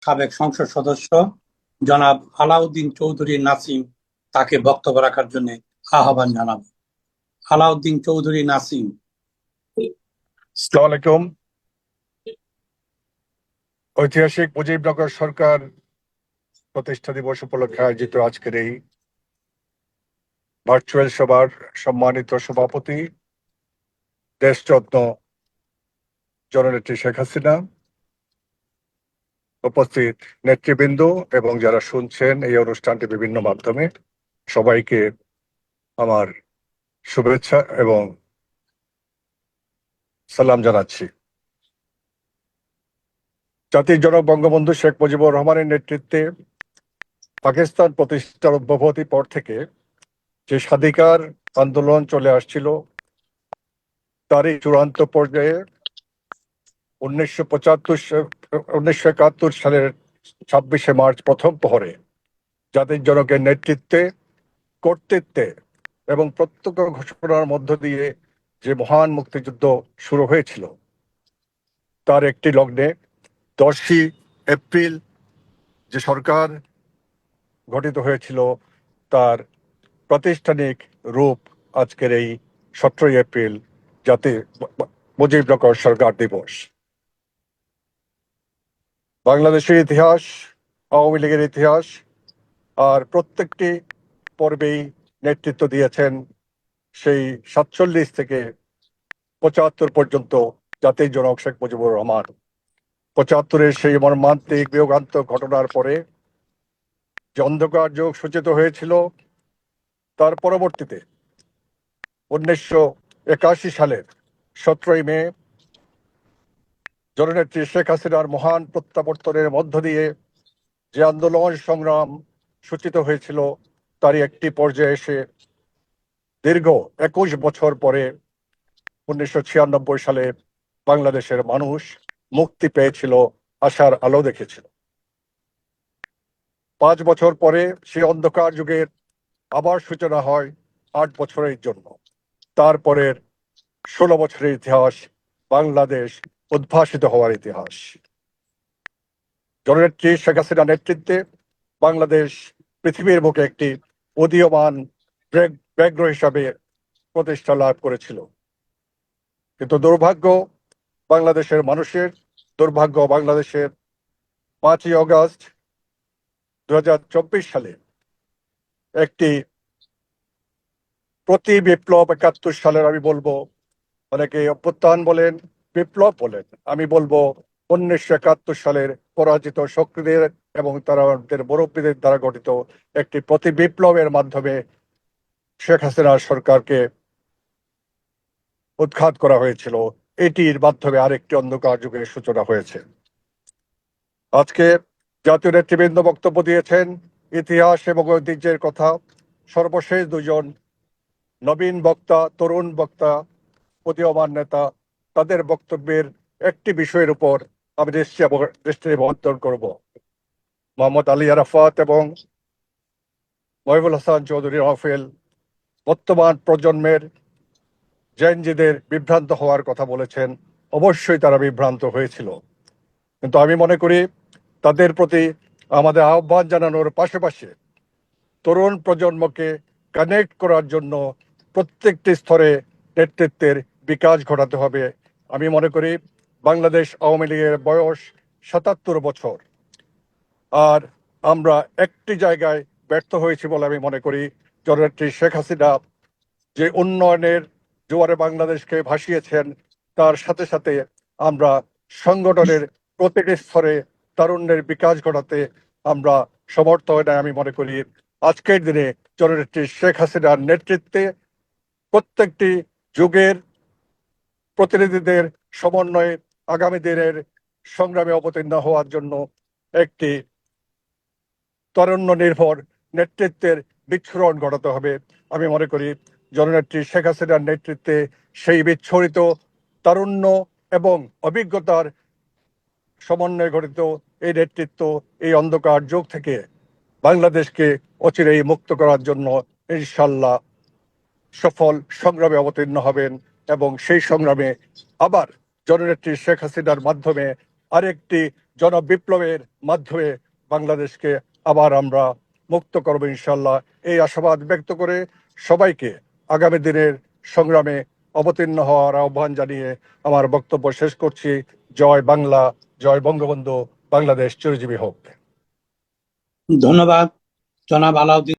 সাবেক সংসদ সদস্য জনাব আলাউদ্দিন চৌধুরী নাসিম তাকে বক্তব্য রাখার জন্য আহ্বান জানাবো। আলাউদ্দিন চৌধুরী নাসিম। আসসালামু আলাইকুম। ঐতিহাসিক মুজিবনগর সরকার প্রতিষ্ঠা দিবস উপলক্ষে আয়োজিত আজকের এই ভার্চুয়াল সভার সম্মানিত সভাপতি দেশরত্ন জননেত্রী শেখ হাসিনা, উপস্থিত নেতৃবৃন্দ এবং যারা শুনছেন এই অনুষ্ঠানটি বিভিন্ন মাধ্যমে, সবাইকে আমার শুভেচ্ছা এবং সালাম জানাচ্ছি। জাতির জনক বঙ্গবন্ধু শেখ মুজিবুর রহমানের নেতৃত্বে পাকিস্তান প্রতিষ্ঠার অব্যবহতির পর থেকে যে স্বাধিকার আন্দোলন চলে আসছিল, তারই চূড়ান্ত পর্যায়ে 1971 সালের 26শে মার্চ প্রথম প্রহরে জাতির জনকের নেতৃত্বে, কর্তৃত্বে এবং প্রত্যক্ষ ঘোষণার মধ্য দিয়ে যে মহান মুক্তিযুদ্ধ শুরু হয়েছিল, তার একটি লগ্নে 10ই এপ্রিল যে সরকার গঠিত হয়েছিল, তার প্রাতিষ্ঠানিক রূপ আজকের এই 17ই এপ্রিল জাতির মুজিবনগর সরকার দিবস। বাংলাদেশের ইতিহাস, আওয়ামী লীগের ইতিহাস আর প্রত্যেকটি পর্বেই নেতৃত্ব দিয়েছেন সেই 47 থেকে 75 পর্যন্ত জাতির জনক শেখ মুজিবুর রহমান। 75-এর সেই মর্মান্তিক বিয়োগান্তক ঘটনার পরে যে অন্ধকার যুগ সূচিত হয়েছিল, তার পরবর্তীতে 1981 সালের 17ই মে জননেত্রী শেখ হাসিনার মহান প্রত্যাবর্তনের মধ্য দিয়ে যে আন্দোলন সংগ্রাম সূচিত হয়েছিল, তারই একটি পর্যায়ে এসে দীর্ঘ 21 বছর পরে 1996 সালে বাংলাদেশের মানুষ মুক্তি পেয়েছিল, আশার আলো দেখেছিল। 5 বছর পরে সেই অন্ধকার যুগের আবার সূচনা হয় 8 বছরের জন্য। তারপরের 16 বছরের ইতিহাস বাংলাদেশ উদ্ভাসিত হওয়ার ইতিহাস। জননেত্রী শেখ হাসিনার নেতৃত্বে বাংলাদেশ পৃথিবীর বুকে একটি উদীয়মান ব্যাঘ্র হিসাবে প্রতিষ্ঠা লাভ করেছিল। কিন্তু দুর্ভাগ্য বাংলাদেশের মানুষের, দুর্ভাগ্য বাংলাদেশের 5ই অগাস্ট 2024 সালে একটি প্রতি বিপ্লব 71 সালের, আমি বলবো, অনেকে অভ্যুত্থান বলেন, বিপ্লব বলেন, আমি বলবো 1971 সালের পরাজিত শক্তিদের এবং তাদের মুরব্বীদের দ্বারা গঠিত একটি প্রতি বিপ্লবের মাধ্যমে শেখ হাসিনার সরকারকে উৎখাত করা হয়েছিল। এটির মাধ্যমে আরেকটি অন্ধকার যুগের সূচনা হয়েছে। আজকে জাতীয় নেতৃবৃন্দ বক্তব্য দিয়েছেন ইতিহাস এবং ঐতিহ্যের কথা। সর্বশেষ দুজন নবীন বক্তা, তরুণ বক্তা, উদীয়মান নেতা, তাদের বক্তব্যের একটি বিষয়ের উপর আমি দৃষ্টি নিবদ্ধন করব। মোহাম্মদ আলী আরাফাত এবং মহিবুল হাসান চৌধুরী রাফেল বর্তমান প্রজন্মের জেনজিদের বিভ্রান্ত হওয়ার কথা বলেছেন। অবশ্যই তারা বিভ্রান্ত হয়েছিল, কিন্তু আমি মনে করি তাদের প্রতি আমাদের আহ্বান জানানোর পাশাপাশি তরুণ প্রজন্মকে কানেক্ট করার জন্য প্রত্যেকটি স্তরে নেতৃত্বের বিকাশ ঘটাতে হবে। আমি মনে করি বাংলাদেশ আওয়ামী লীগের বয়স 77 বছর, আর আমরা একটি জায়গায় ব্যর্থ হয়েছি বলে আমি মনে করি। জননেত্রী শেখ হাসিনা যে উন্নয়নের জোয়ারে বাংলাদেশকে ভাসিয়েছেন, তার সাথে সাথে আমরা সংগঠনের প্রতিটি স্তরে তারুণ্যের বিকাশ ঘটাতে আমরা সমর্থ হয় না। আমি মনে করি আজকের দিনে জননেত্রী শেখ হাসিনার নেতৃত্বে প্রত্যেকটি যুগের প্রতিনিধিদের সমন্বয়ে আগামী দিনের সংগ্রামে অবতীর্ণ হওয়ার জন্য একটি তারুণ্য নির্ভর নেতৃত্বের বিচ্ছুরণ ঘটাতে হবে। আমি মনে করি জননেত্রী শেখ হাসিনার নেতৃত্বে সেই বিচ্ছুরিত তারুণ্য এবং অভিজ্ঞতার সমন্বয়ে গঠিত এই নেতৃত্ব এই অন্ধকার যুগ থেকে বাংলাদেশকে অচিরেই মুক্ত করার জন্য ইনশাল্লাহ সফল সংগ্রামে অবতীর্ণ হবেন এবং সেই সংগ্রামে আবার জননেত্রী শেখ হাসিনার মাধ্যমে আরেকটি জনবিপ্লবের মাধ্যমে বাংলাদেশকে আবার আমরা মুক্ত করবো ইনশাল্লাহ। এই আশাবাদ ব্যক্ত করে সবাইকে আগামী দিনের সংগ্রামে অবতীর্ণ হওয়ার আহ্বান জানিয়ে আমার বক্তব্য শেষ করছি। জয় বাংলা, জয় বঙ্গবন্ধু, বাংলাদেশ চিরজীবী হোক। ধন্যবাদ জনাব আলাউদ্দিন।